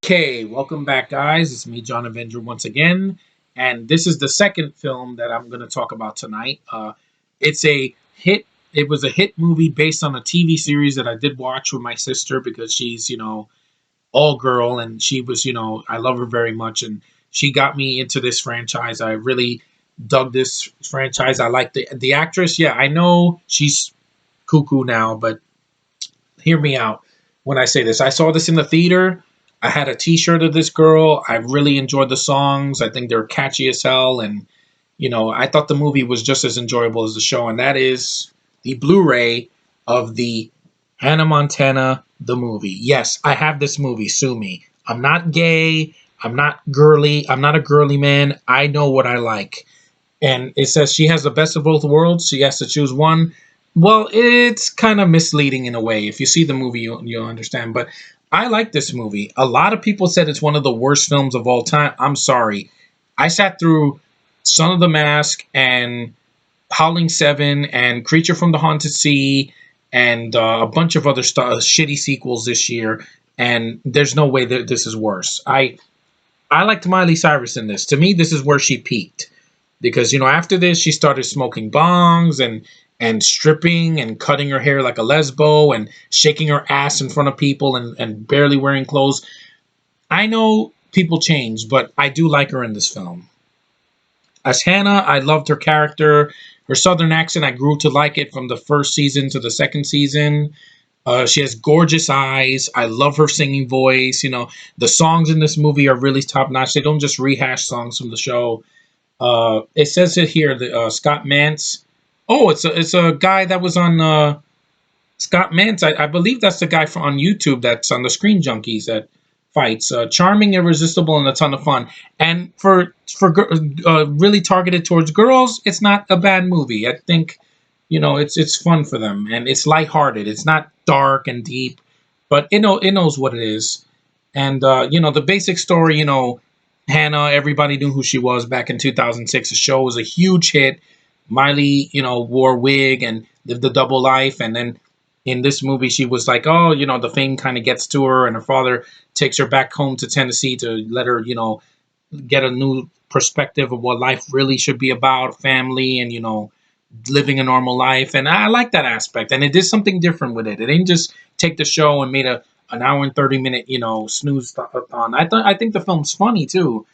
Okay, welcome back, guys. It's me, John Avenger, once again, and this is the second film that I'm going to talk about tonight. It's a hit. It was a hit movie based on a TV series that I did watch with my sister because she's, all girl, and she was, I love her very much, and she got me into this franchise. I really dug this franchise. I like the actress. Yeah, I know she's cuckoo now, but hear me out when I say this. I saw this in the theater. I had a T-shirt of this girl. I really enjoyed the songs. I think they're catchy as hell, and I thought the movie was just as enjoyable as the show. And that is the Blu-ray of the Hannah Montana the movie. Yes, I have this movie. Sue me. I'm not gay. I'm not girly. I'm not a girly man. I know what I like. And it says she has the best of both worlds. She has to choose one. Well, it's kind of misleading in a way. If you see the movie, you'll understand. But I like this movie. A lot of people said it's one of the worst films of all time. I'm sorry. I sat through Son of the Mask and Howling Seven and Creature from the Haunted Sea and a bunch of other shitty sequels this year. And there's no way that this is worse. I liked Miley Cyrus in this. To me, this is where she peaked because after this she started smoking bongs and stripping and cutting her hair like a lesbo and shaking her ass in front of people and barely wearing clothes. I know people change, but I do like her in this film. As Hannah, I loved her character, her southern accent. I grew to like it from the first season to the second season. She has gorgeous eyes. I love her singing voice. The songs in this movie are really top notch. They don't just rehash songs from the show. It says it here, the Scott Mance. Oh, it's a guy that was on Scott Mance. I believe that's the guy on YouTube that's on the Screen Junkies that fights. Charming, irresistible, and a ton of fun. And for really targeted towards girls, it's not a bad movie. I think it's fun for them and it's lighthearted. It's not dark and deep, but it knows what it is. And the basic story, Hannah, everybody knew who she was back in 2006. The show was a huge hit. Miley, wore a wig and lived a double life. And then in this movie, she was like, oh, the fame kind of gets to her, and her father takes her back home to Tennessee to let her, get a new perspective of what life really should be about, family, and, living a normal life. And I like that aspect. And it did something different with it. It didn't just take the show and made an hour and 30 minute, snooze on. I think the film's funny too.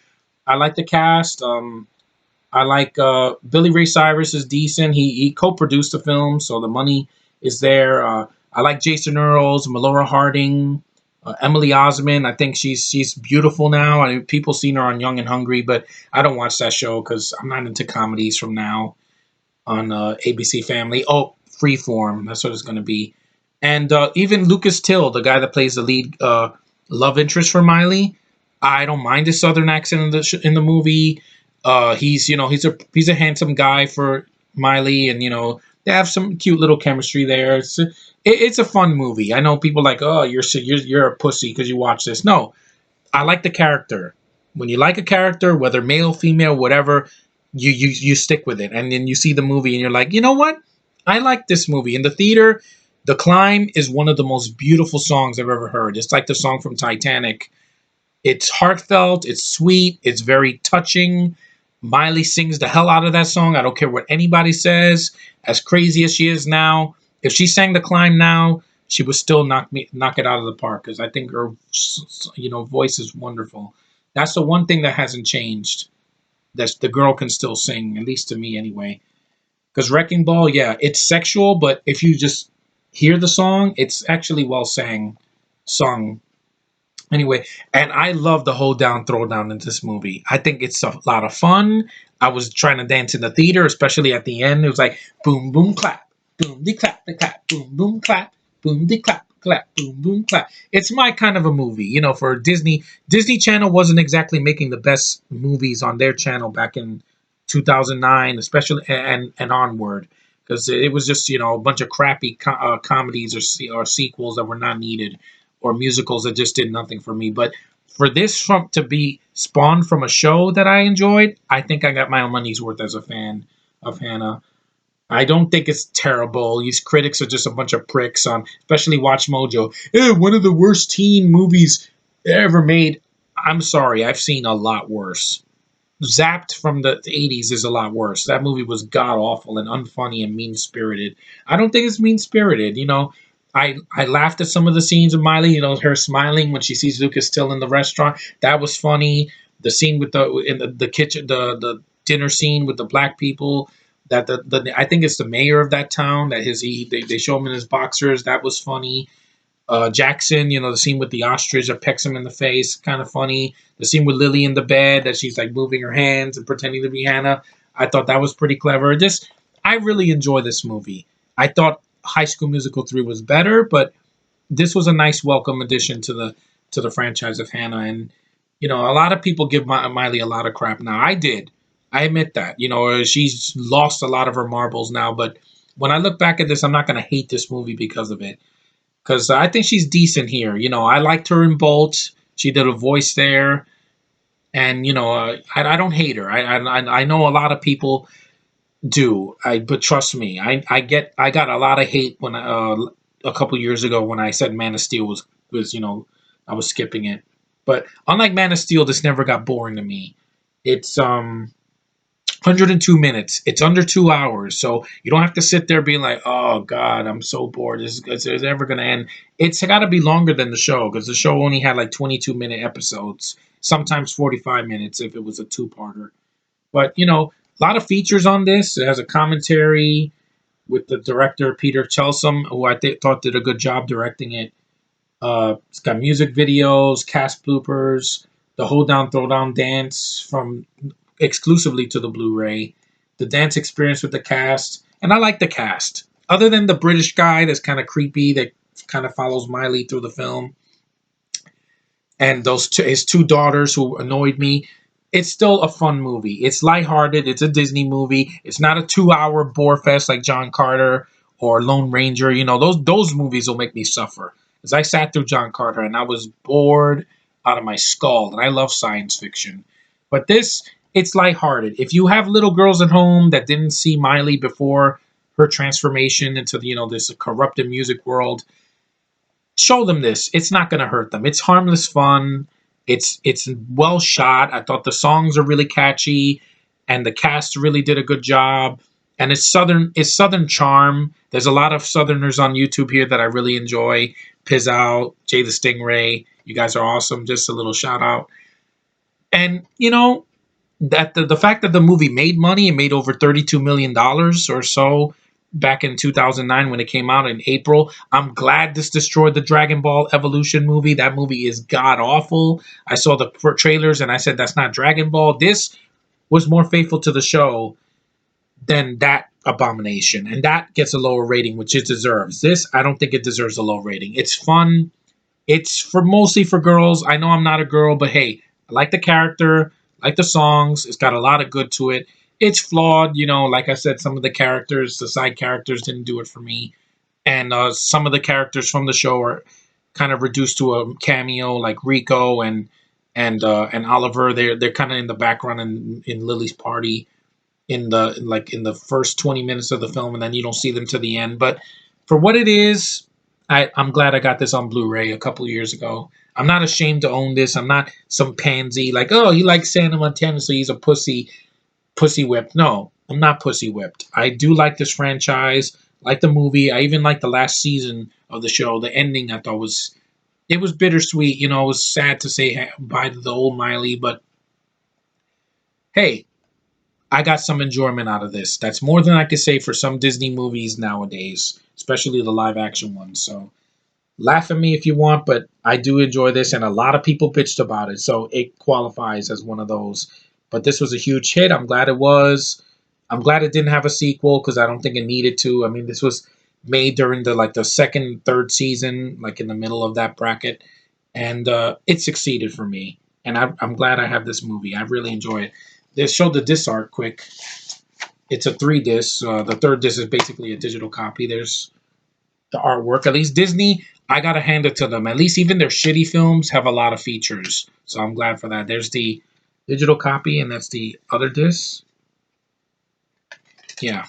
I like the cast. I like Billy Ray Cyrus is decent. He co-produced the film, so the money is there. I like Jason Earls, Melora Harding, Emily Osment. I think she's beautiful now. I mean, people seen her on Young and Hungry, but I don't watch that show because I'm not into comedies from now on ABC Family. Oh, Freeform. That's what it's going to be. And even Lucas Till, the guy that plays the lead love interest for Miley, I don't mind his southern accent in the movie. He's a handsome guy for Miley, and they have some cute little chemistry there. It's a fun movie. I know people like, oh, you're a pussy because you watch this. No, I like the character. When you like a character, whether male, female, whatever, you stick with it, and then you see the movie, and you're like, you know what? I like this movie. In the theater, "The Climb" is one of the most beautiful songs I've ever heard. It's like the song from Titanic. It's heartfelt. It's sweet. It's very touching. Miley sings the hell out of that song. I don't care what anybody says. As crazy as she is now, if she sang "The Climb" now, she would still knock it out of the park because I think her voice is wonderful. That's the one thing that hasn't changed. That the girl can still sing, at least to me anyway. Because Wrecking Ball, yeah, it's sexual, but if you just hear the song, it's actually well sung. Anyway, and I love the hold down, throw down in this movie. I think it's a lot of fun. I was trying to dance in the theater, especially at the end. It was like boom, boom, clap, boom, de clap, boom, boom, clap, boom, de clap, clap, boom, boom, clap. It's my kind of a movie, for Disney. Disney Channel wasn't exactly making the best movies on their channel back in 2009, especially and onward, because it was just a bunch of crappy comedies or sequels that were not needed, or musicals that just did nothing for me. But for this to be spawned from a show that I enjoyed, I think I got my own money's worth as a fan of Hannah. I don't think it's terrible. These critics are just a bunch of pricks on, especially Watch Mojo. One of the worst teen movies. ever made. I'm sorry, I've seen a lot worse. Zapped from the 80s is a lot worse. That movie was god awful and unfunny and mean spirited. I don't think it's mean spirited. I laughed at some of the scenes of Miley. Her smiling when she sees Lucas still in the restaurant. That was funny. The scene with the kitchen, the dinner scene with the black people. That the I think it's the mayor of that town. That they show him in his boxers. That was funny. Jackson, the scene with the ostrich that pecks him in the face, kind of funny. The scene with Lily in the bed that she's like moving her hands and pretending to be Hannah. I thought that was pretty clever. I really enjoy this movie. I thought High School Musical 3 was better, but this was a nice welcome addition to the franchise of Hannah. And a lot of people give Miley a lot of crap now. I did. I admit that. She's lost a lot of her marbles now, but when I look back at this, I'm not going to hate this movie because of it because I think she's decent here. I liked her in Bolt. She did a voice there, and I don't hate her. I know a lot of people do. But trust me, I got a lot of hate when a couple years ago when I said Man of Steel was I was skipping it. But unlike Man of Steel, this never got boring to me. It's 102 minutes. It's under 2 hours, so you don't have to sit there being like, "Oh God, I'm so bored. This is never gonna end." It's got to be longer than the show because the show only had like 22-minute episodes, sometimes 45 minutes if it was a two-parter. But a lot of features on this. It has a commentary with the director Peter Chelsom, who thought did a good job directing it. It's got music videos, cast bloopers, the hold down, throw down dance from exclusively to the Blu-ray, the dance experience with the cast, and I like the cast. Other than the British guy that's kind of creepy that kind of follows Miley through the film, and his two daughters who annoyed me. It's still a fun movie. It's lighthearted. It's a Disney movie. It's not a 2 hour bore fest like John Carter or Lone Ranger. Those movies will make me suffer. As I sat through John Carter and I was bored out of my skull, and I love science fiction. But it's lighthearted. If you have little girls at home that didn't see Miley before her transformation into this corrupted music world, show them this. It's not going to hurt them. It's harmless fun. It's well shot. I thought the songs are really catchy, and the cast really did a good job. And it's southern charm. There's a lot of Southerners on YouTube here that I really enjoy. Piz Out, Jay the Stingray. You guys are awesome. Just a little shout out. And that the fact that the movie made money and made over $32 million or so back in 2009 when it came out in April. I'm glad this destroyed the Dragon Ball Evolution movie. That movie is god awful. I saw the trailers and I said that's not Dragon Ball. This was more faithful to the show than that abomination, and that gets a lower rating, which it deserves. This I don't think it deserves a low rating. It's fun. It's for mostly for girls. I know I'm not a girl, but hey, I like the character, I like the songs. It's got a lot of good to it. It's flawed, like I said, some of the characters, the side characters didn't do it for me. And some of the characters from the show are kind of reduced to a cameo, like Rico and Oliver. They're kind of in the background in Lily's party in the first 20 minutes of the film, and then you don't see them to the end. But for what it is, I'm glad I got this on Blu-ray a couple years ago. I'm not ashamed to own this. I'm not some pansy like, oh, he likes Santa Montana, so he's a pussy whipped. No, I'm not pussy whipped. I do like this franchise, like the movie. I even like the last season of the show. The ending I thought was bittersweet. It was sad to say bye to the old Miley, but hey, I got some enjoyment out of this. That's more than I could say for some Disney movies nowadays, especially the live action ones. So laugh at me if you want, but I do enjoy this, and a lot of people bitched about it, so it qualifies as one of those. But this was a huge hit. I'm glad it was. I'm glad it didn't have a sequel because I don't think it needed to. I mean, this was made during the second, third season, like in the middle of that bracket, and it succeeded for me. And I'm glad I have this movie. I really enjoy it. They showed the disc art quick. It's a 3 disc. The third disc is basically a digital copy. There's the artwork. At least Disney, I gotta hand it to them. At least even their shitty films have a lot of features. So I'm glad for that. There's the digital copy, and that's the other disc. Yeah.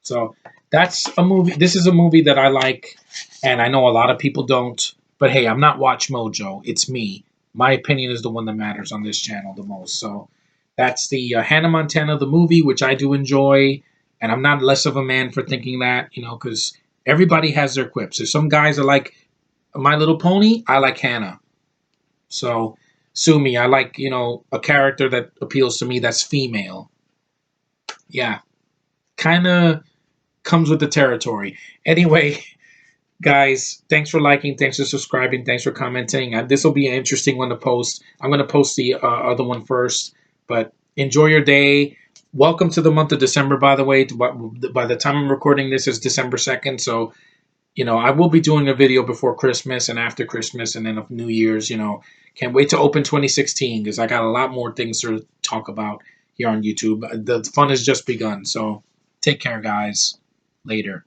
So that's a movie. This is a movie that I like, and I know a lot of people don't. But hey, I'm not Watch Mojo. It's me. My opinion is the one that matters on this channel the most. So that's the Hannah Montana, the movie, which I do enjoy. And I'm not less of a man for thinking that, because everybody has their quips. There's some guys that like My Little Pony. I like Hannah. So sue me. I like, a character that appeals to me that's female. Yeah, kind of comes with the territory. Anyway, guys, thanks for liking, thanks for subscribing, thanks for commenting. This will be an interesting one to post. I'm going to post the other one first, but enjoy your day. Welcome to the month of December, by the way. By the time I'm recording this, is December 2nd. So, I will be doing a video before Christmas and after Christmas and then of New Year's. Can't wait to open 2016 because I got a lot more things to talk about here on YouTube. The fun has just begun. So take care, guys. Later.